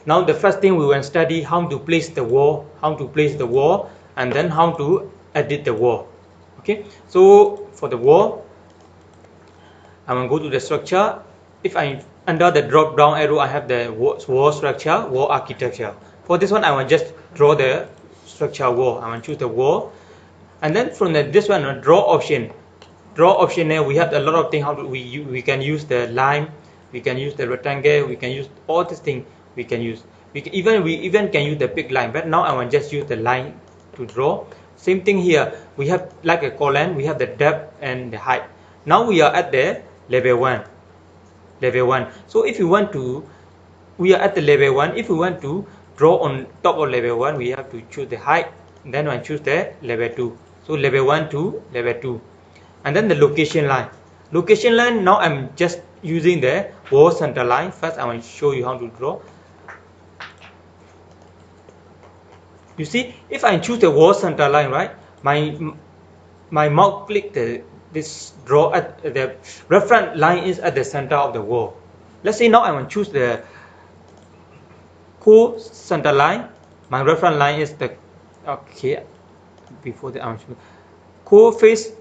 Now the first thing we will study how to place the wall, and then how to edit the wall. Okay, so for the wall, I will go to the structure. If I under the drop down arrow, I have the wall structure, wall architecture. For this one, I will just draw the structure wall. I will choose the wall, and then from this one, draw option. Draw option there, we have a lot of things. How do we can use the line, we can use the rectangle, we can use all these things. We can use we even can use the big line, but now I will just use the line to draw. Same thing here, we have like a column, we have the depth and the height. Now we are at the level 1. So if you want to, we are at the level 1. If we want to draw on top of level 1, we have to choose the height, then I choose the level 2. So level 1 to level 2. And then the location line. Now I'm just using the wall center line. First I will show you how to draw. You see, if I choose the wall center line, right, my mouse click this draw at the reference line is at the center of the wall. Let's say now I will choose the core center line. My reference line is the before the core face.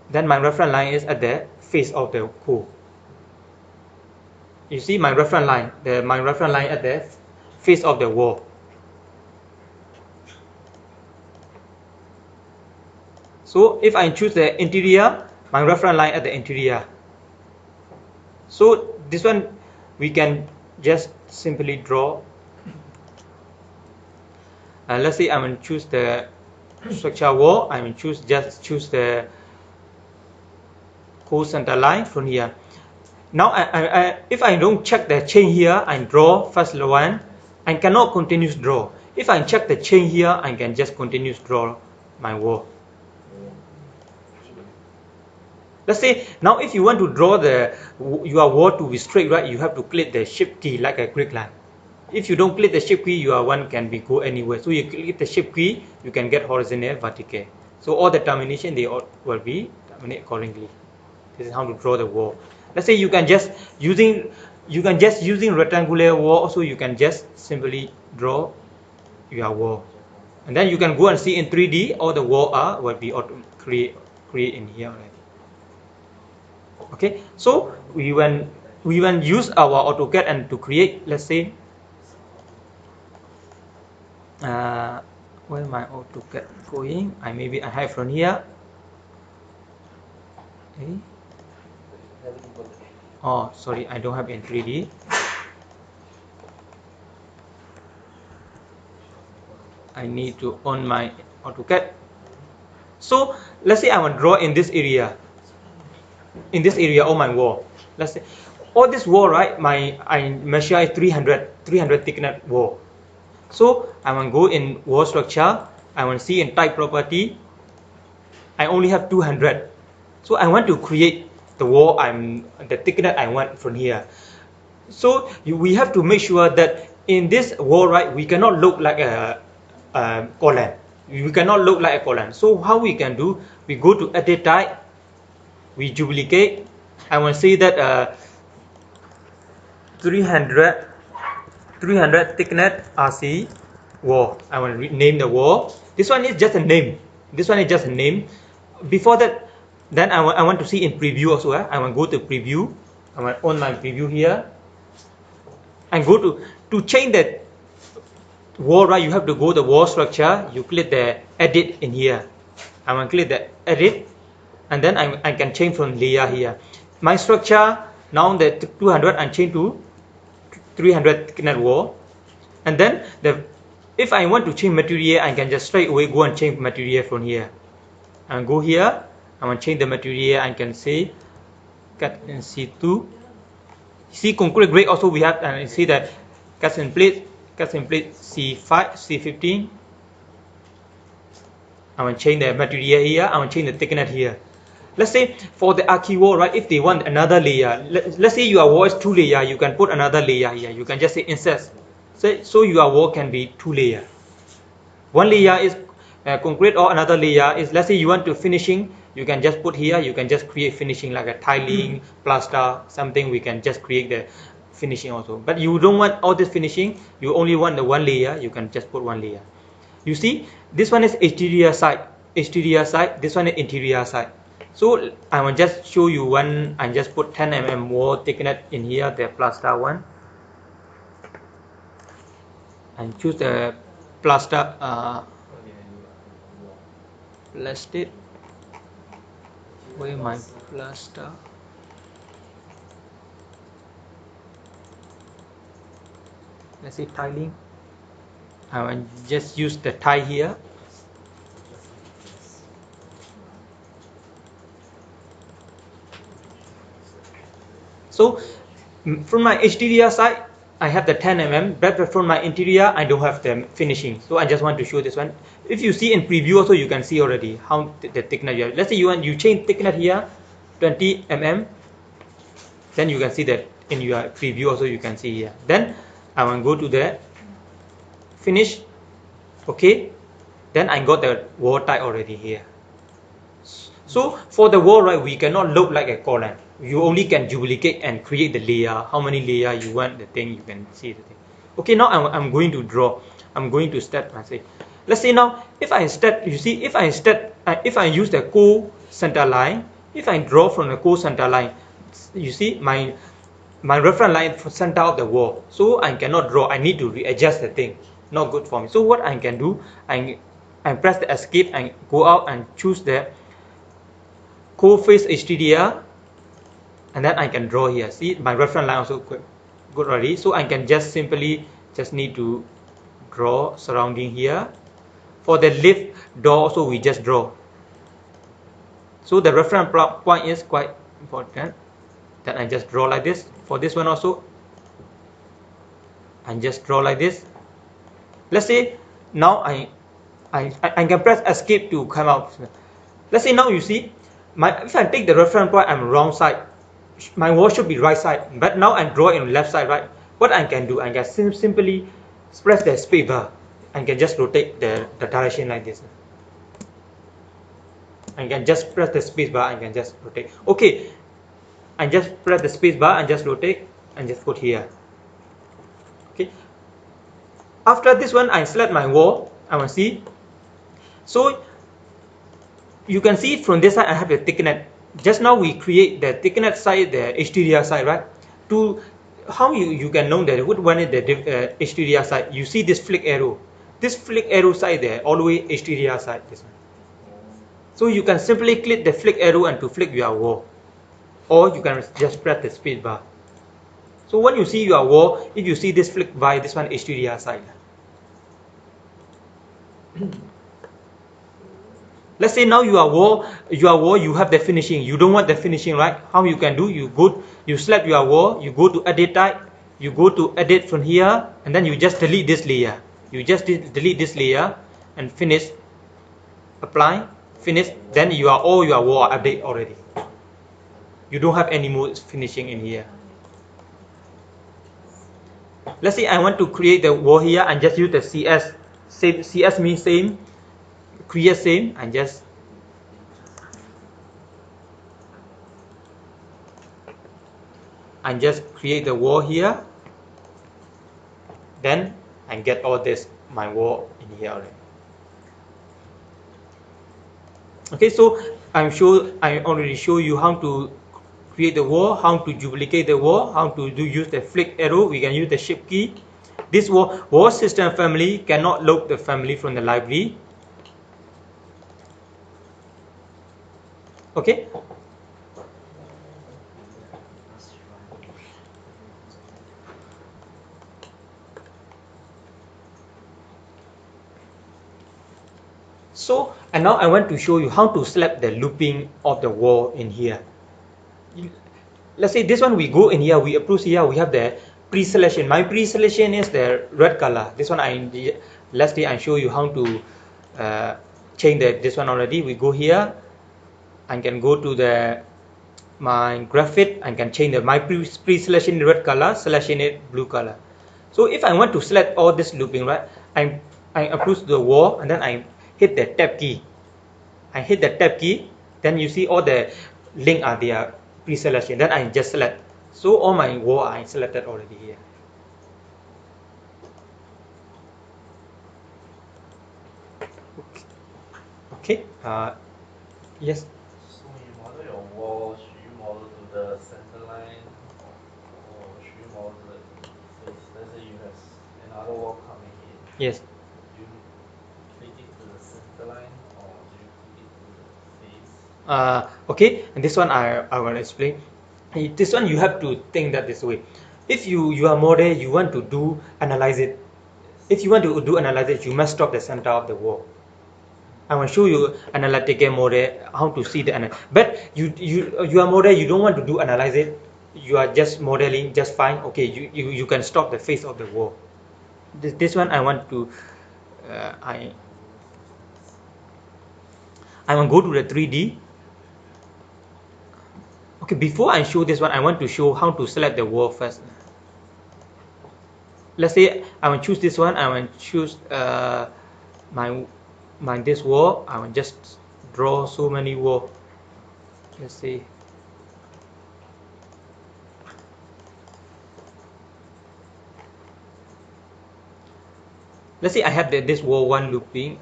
Then my reference line is at the face of the core. You see my reference line, my reference line at the face of the wall. So if I choose the interior, my reference line at the interior. So this one we can just simply draw. Let's say I will choose the structure wall. I will choose the core center line from here. Now if I don't check the chain here, I draw first one, I cannot continue draw. If I check the chain here, I can just continue draw my wall. Let's say now if you want to draw your wall to be straight, right, you have to click the shift key like a quick line. If you don't click the shift key, your one can be go anywhere. So you click the shift key, you can get horizontal, vertical. So all the termination, they all will be terminated accordingly. This is how to draw the wall. Let's say you can just using rectangular wall. Also you can just simply draw your wall, and then you can go and see in 3D all the wall will be create in here already. Okay, so we will use our AutoCAD and to create. Let's say where my AutoCAD going? Maybe I have from here. Okay. Oh, sorry, I don't have in 3D. I need to on my AutoCAD. So let's say I want to draw in this area. On my wall. Let's say all this wall, right? I measure 300 thickness wall. So I want to go in wall structure. I want to see in type property. I only have 200. So I want to create the wall, the thickness I want from here. So we have to make sure that in this wall, right, we cannot look like a column. We cannot look like a column. So how we can do? We go to edit type, we duplicate. I want to say that 300 thickness RC wall. I want to name the wall. This one is just a name. Before that, then I want to see in preview also. I want to go to preview. I want on my preview here. And go to change the wall, right? You have to go to wall structure. You click the edit in here. I want to click the edit, and then I can change from layer here. My structure now the 200 and change to 300 thickness wall. And then if I want to change material, I can just straight away go and change material from here. And go here. I want to change the material. I can say cut in C2. See concrete grade also we have, and see that cut and plate C5, C15. I want to change the material here. I want to change the thickness here. Let's say for the archi wall, right? If they want another layer, let's say your wall is 2 layer, you can put another layer here. You can just say insert. So your wall can be 2 layer. One layer is concrete, or another layer is, let's say you want to finishing. You can just put here. You can just create finishing like a tiling, plaster, something. We can just create the finishing also. But you don't want all this finishing, you only want the one layer, you can just put one layer. You see, this one is exterior side, this one is interior side. So I will just show you one, and just put 10 mm wall thickness in here, the plaster one, and choose the plaster plastic. Where my plaster? Let's say tiling. I will just use the tie here. So from my exterior side, I have the 10 mm, but from my interior, I don't have the finishing. So I just want to show this one. If you see in preview also, you can see already how the thickness you have. Let's say you change thickness here, 20 mm, then you can see that in your preview also you can see here. Then I will go to the finish, okay. Then I got the wall type already here. So for the wall, right, we cannot load like a column. You only can duplicate and create the layer. How many layer you want the thing, you can see the thing. Okay, now I'm going to draw. I'm going to step and say, let's say now if I step, you see, if I use the co-center line, if I draw from the co-center line, you see my reference line for center of the wall. So I cannot draw. I need to readjust the thing. Not good for me. So what I can do, I press the escape and go out and choose the co-face exterior, and then I can draw here. See, my reference line also good already. So I can just simply need to draw surrounding here. For the lift door also, we just draw. So the reference point is quite important. Then I just draw like this. For this one also, I just draw like this. Let's say now I can press escape to come out. Let's say now you see, if I take the reference point, I'm wrong side. My wall should be right side, but now I draw in left side, right? What I can do, I can simply press the space bar. I can just rotate the direction like this. I can just press the space bar. I can just rotate. Okay, I just press the space bar and just rotate and just put here. Okay. After this one, I select my wall. I will see. So you can see from this side, I have the thickness. Just now we create the thickness side, the exterior side, right? To how you can know that what one is the exterior side. You see this flick arrow. This flick arrow side there, all the way exterior side. This one. So you can simply click the flick arrow and to flick your wall, or you can just press the space bar. So when you see your wall, if you see this flick by this one exterior side. Let's say now your wall you have the finishing. You don't want the finishing, right? How you can do? You select your wall. You go to edit type. You go to edit from here, and then you just delete this layer. You just delete this layer and finish. Apply, finish. Then all your wall update already. You don't have any more finishing in here. Let's say I want to create the wall here and just use the CS. CS means same. Create same and just create the wall here. Then I get all this my wall in here already. Okay, so I already show you how to create the wall, how to duplicate the wall, how to use the flick arrow. We can use the shift key. This wall system family cannot load the family from the library. Okay. So, and now I want to show you how to select the looping of the wall in here. Let's say this one, we go in here, we approve here, we have the pre-selection. My pre-selection is the red color. This one let's say I show you how to change this one already. We go here. I can go to my graphic. I can change my pre-selection red color, selection it blue color. So if I want to select all this looping, right, I approach the wall and then I hit the tab key. I hit the tab key. Then you see all the link are there pre-selection. Then I just select So all my wall I selected already here. Okay. Yes. So when you model your wall, should you model to the center line or should you model to the face? Let's say you have another wall coming in. Yes. Do you click it to the center line or do you click it to the face? Okay, and this one I will explain. This one you have to think that this way. If you are model, you want to do analyze it. If you want to do analysis, you must stop the center of the wall. I will show you analytical model how to see the but you are model, you don't want to do analysis. You are just modeling just fine. Okay, you can stop the face of the wall. This one I want to I will go to the 3D. Okay, before I show this one, I want to show how to select the wall first. Let's say I will choose this one. I will choose my this wall. I will just draw so many wall. Let's see. Let's say I have this wall one looping.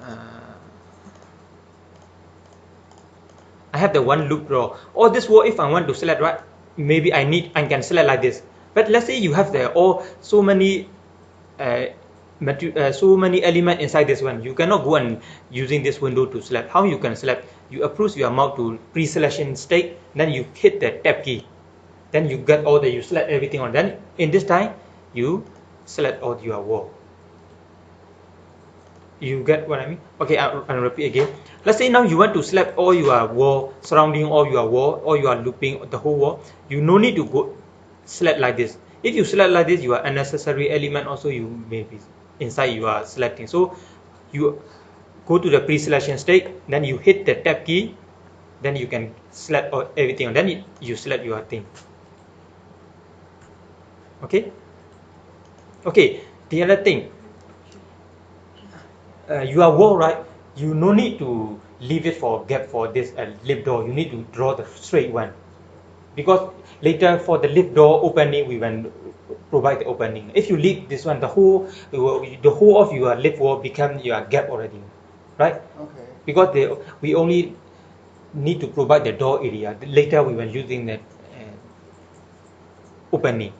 I have the one loop draw. Or this wall, if I want to select, right? Maybe I can select like this. But let's say you have the so many so many elements inside this one. You cannot go and using this window to select. How you can select? You approach your mouse to pre-selection state, then you hit the tab key. Then you get all you select everything on. Then in this time, you select all your wall. You get what I mean? Okay, I'll repeat again. Let's say now you want to select all your wall, surrounding all your wall, or you are looping the whole wall. You no need to go select like this. If you select like this, your unnecessary element also you may be inside you are selecting. So you go to the pre-selection state, then you hit the tab key, then you can select everything, and then you select your thing. Okay. Okay. The other thing. Your wall, right? You no need to leave it for gap for this lift door. You need to draw the straight one, because later for the lift door opening, we will provide the opening. If you leave this one, the whole of your lift wall become your gap already, right? Okay. Because we only need to provide the door area. Later we will using the opening.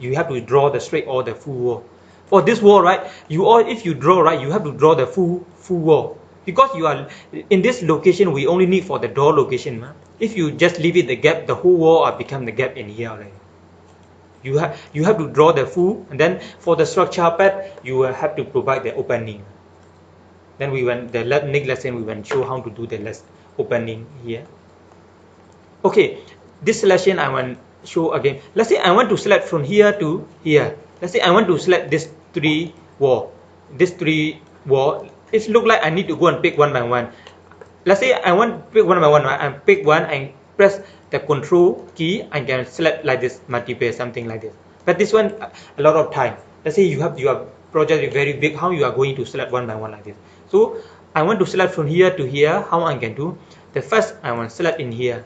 You have to draw the straight or the full wall. For this wall, right? If you draw, right, you have to draw the full wall, because you are in this location. We only need for the door location. If you just leave it the gap, the whole wall will become the gap in here already. You have to draw the full, and then for the structure part, you will have to provide the opening. Then the next lesson we will show how to do the opening here. Okay, this selection I want show again. Let's say I want to select from here to here. Let's say I want to select this three wall. It look like I need to go and pick one by one. Let's say I want to pick one by one. I pick one and press the control key. I can select like this, multiple, something like this. But this one a lot of time. Let's say your project is very big. How you are going to select one by one like this? So I want to select from here to here. How I can do? The first I want to select in here.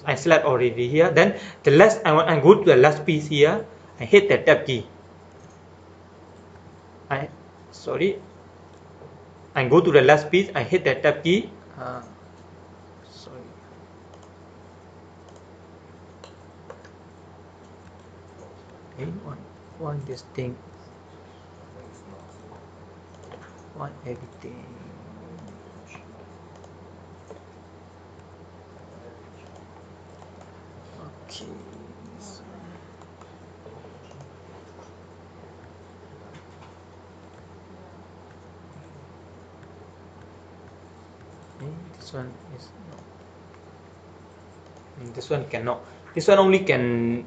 I select already here. Then the last I go to the last piece here. I hit the tab key. I go to the last piece. I hit the tab key. One this thing. One everything. Okay. This one is no. This one cannot. This one only can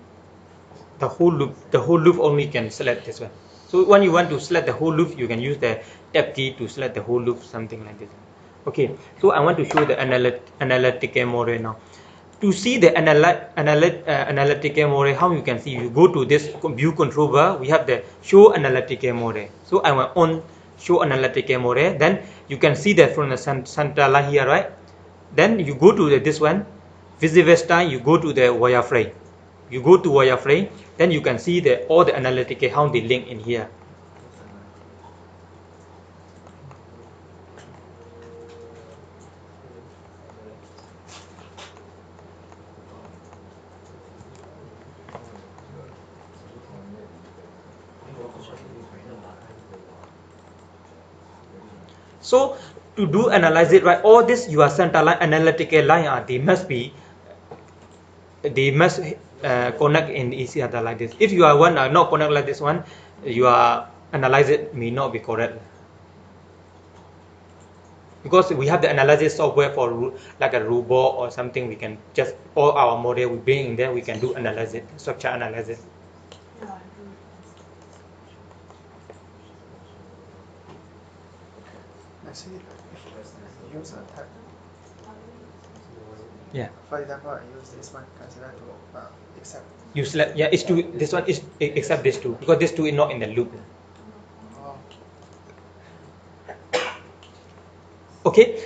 the whole loop only can select this one. So when you want to select the whole loop, you can use the tab key to select the whole loop, something like this. Okay, so I want to show the analytical model now. To see the analytical model, how you can see, you go to this view control bar. We have the show analytical model. So I want on show analytical model. Then you can see that from the center line here, right? Then you go to this one, visible style. You go to the wireframe. You go to wireframe, then you can see all the analytic how they link in here. So to do analyze it, right, all this your central analytical line they must connect in each other like this. If you are one not connect like this one, your analyze it may not be correct. Because we have the analysis software for like a robot or something, we can just all our model we bring in there, we can do analysis, structure analysis. Actually, if you use a tag, Yeah. for example, I use this one, consider to accept. You select, yeah, it's two. This one is except this two because this two is not in the loop. Oh. Okay.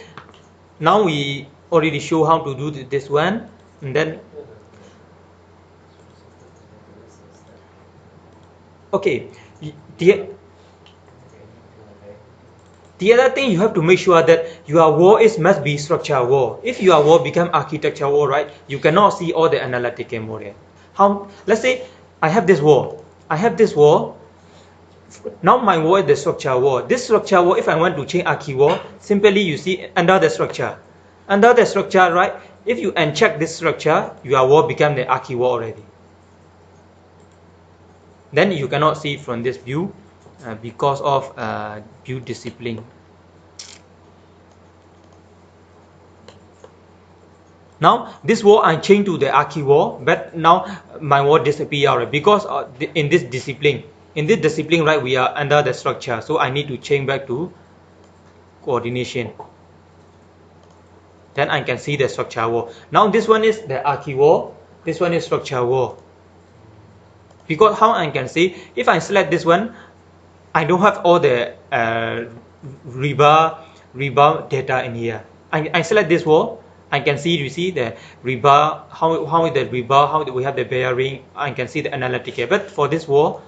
Now we already show how to do this one, and then okay. The other thing you have to make sure that your wall must be structure wall. If your wall become architecture wall, right, you cannot see all the analytical model. How? Let's say I have this wall. I have this wall. Now my wall is the structure wall. This structure wall, if I want to change archi wall, simply you see under the structure. Under the structure, right, if you uncheck this structure, your wall become the archi wall already. Then you cannot see from this view because of view discipline. Now this wall I change to the archi wall, but now my wall disappear already because in this discipline. In this discipline, right, we are under the structure, so I need to change back to coordination. Then I can see the structure wall. Now this one is the archi wall, this one is structure wall. Because how I can see, if I select this one, I don't have all the rebar data in here. I select this wall, I can see, you see the rebar, how is the rebar, how do we have the bearing, I can see the analytic. But for this wall,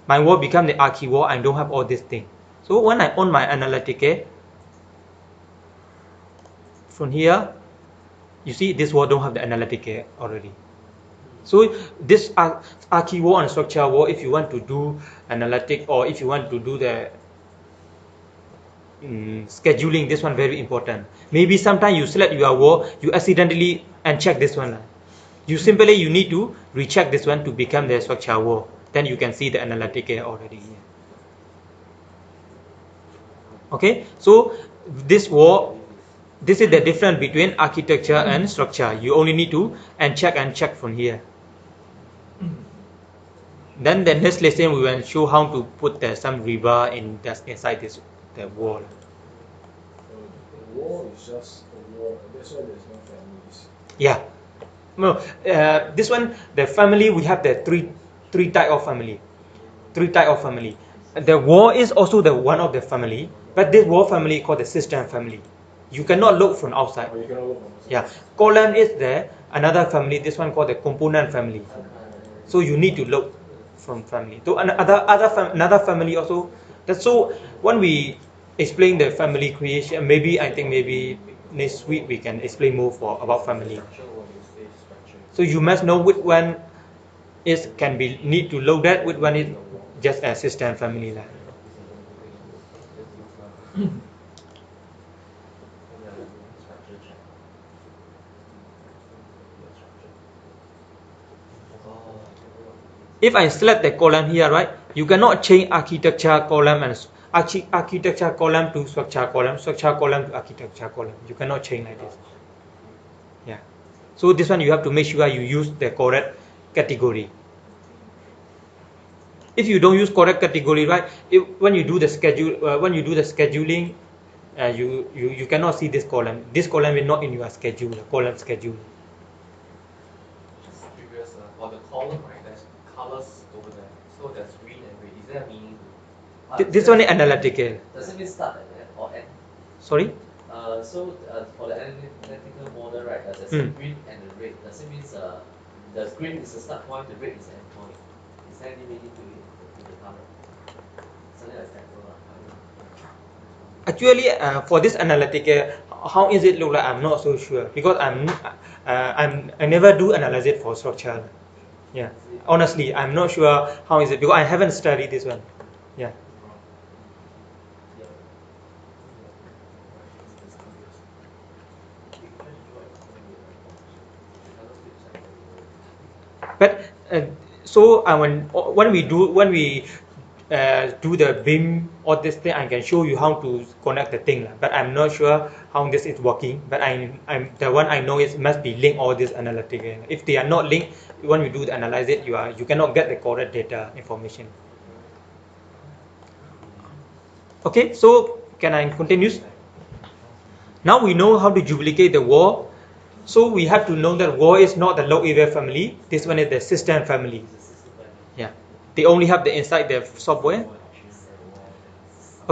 my wall become the archi wall, I don't have all this thing. So when I on my analytic, from here, you see this wall don't have the analytic already. So this archi wall and structure wall, if you want to do analytic or if you want to do the scheduling, this one very important. Maybe sometimes you select your wall, you accidentally uncheck this one. You need to recheck this one to become the structure wall. Then you can see the analytic already here. Okay, so this wall, this is the difference between architecture and structure. You only need to uncheck from here. Then the next lesson we will show how to put some rebar inside the wall. The wall is just a wall. That's why there's no families. Yeah. No, this one, the family, we have the three type of family. The wall is also the one of the family, but this wall family called the system family. You cannot look from outside. Oh, you cannot look from outside. Yeah. Column is there, another family, this one called the component family. So you need to look from family. So another family also. So when we explain the family creation, maybe next week we can explain more about family. So you must know which one need to load that, which one is just a system family line. If I select the column here, right, you cannot change architecture column and architecture column to structure column to architecture column. You cannot change like this. Yeah. So this one you have to make sure you use the correct category. If you don't use correct category, right, when you do the scheduling, you cannot see this column. This column is not in your schedule. Column schedule. Just curious, for the column, right, there's colors over there. So there's green and red. Is there a meaning to it? This one is analytical. Does it mean start at that or end? Sorry. So for the analytical model, right, there's a green and a red. Does it mean the green is the start point, the red is the end point. Is there any meaning to it, to the color? Something like that, Actually, for this analytic, how is it look like? I'm not so sure because I never do analysis for structure. Yeah, honestly, I'm not sure how is it because I haven't studied this one. Yeah. But so when we do the BIM or this thing, I can show you how to connect the thing. But I'm not sure how this is working. But I'm the one I know is must be linked all this analytic. If they are not linked, when we do the analysis, you cannot get the correct data information. Okay, so can I continue? Now we know how to duplicate the wall. So we have to know that wall is not the low area family. This one is the system family. Yeah, they only have the inside the software.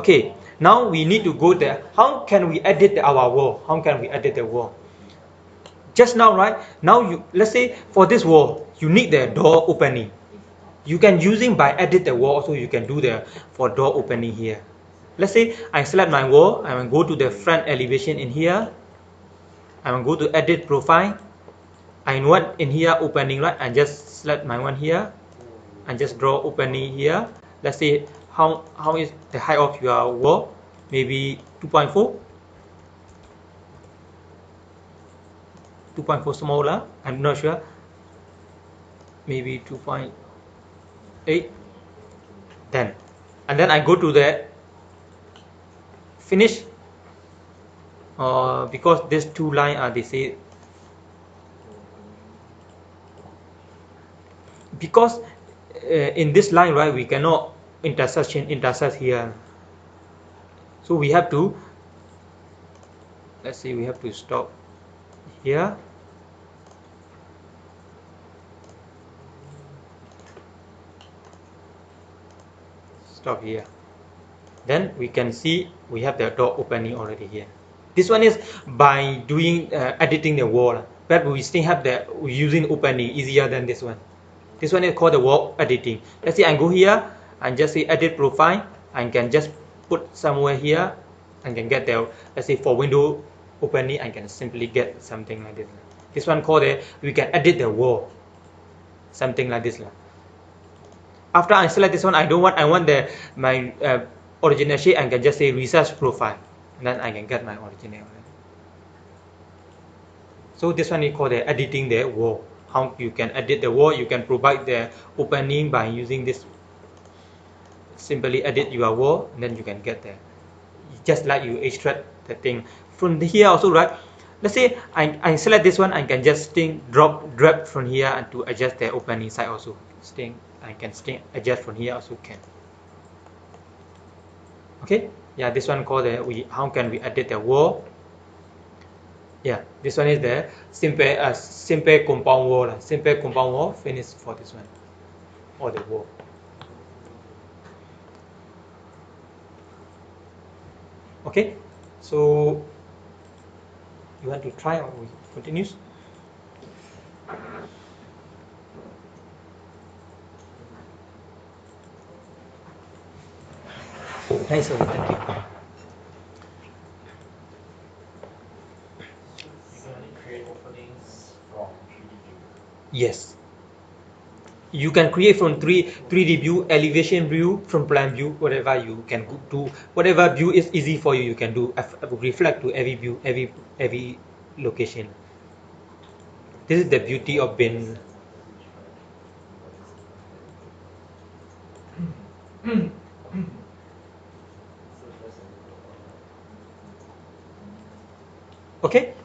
Okay, now we need to go there. How can we edit our wall? How can we edit the wall? Just now, right? Now let's say for this wall, you need the door opening. You can using by edit the wall, so you can do the for door opening here. Let's say I select my wall. I will go to the front elevation in here. I will go to edit profile. I want in here opening, right? I just select my one here and just draw opening here. Let's say how is the height of your wall? Maybe 2.4. 2.4 smaller. I'm not sure. Maybe 2.8. Then, and then I go to the finish. Because these two lines are the same. Because in this line, right, we cannot intersect here. So we have to, let's say we have to stop here. Stop here. Then we can see we have the door opening already here. This one is by doing editing the wall, but we still have the using opening easier than this one. This one is called the wall editing. Let's say I go here and just say edit profile. I can just put somewhere here and can get the, let's say for window opening, I can simply get something like this. This one called we can edit the wall, something like this. After I select this one, I want my original shape. I can just say research profile, and then I can get my original. So this one is called the editing the wall. How you can edit the wall? You can provide the opening by using this. Simply edit your wall, and then you can get there. Just like you extract the thing from here also, right? Let's say I select this one. I can just drag from here and to adjust the opening side also. I can adjust from here also can. Okay, yeah, this one called how can we edit the wall? Yeah, this one is the simple compound wall. Simple compound wall finish for this one or the wall. Okay, so you want to try or we continue? Nice, thank you. You can only create openings from 3D view. Yes. You can create from 3D view, elevation view, from plan view, whatever you can do. Whatever view is easy for you, you can do. Reflect to every view, every location. This is the beauty of BIM. Okay,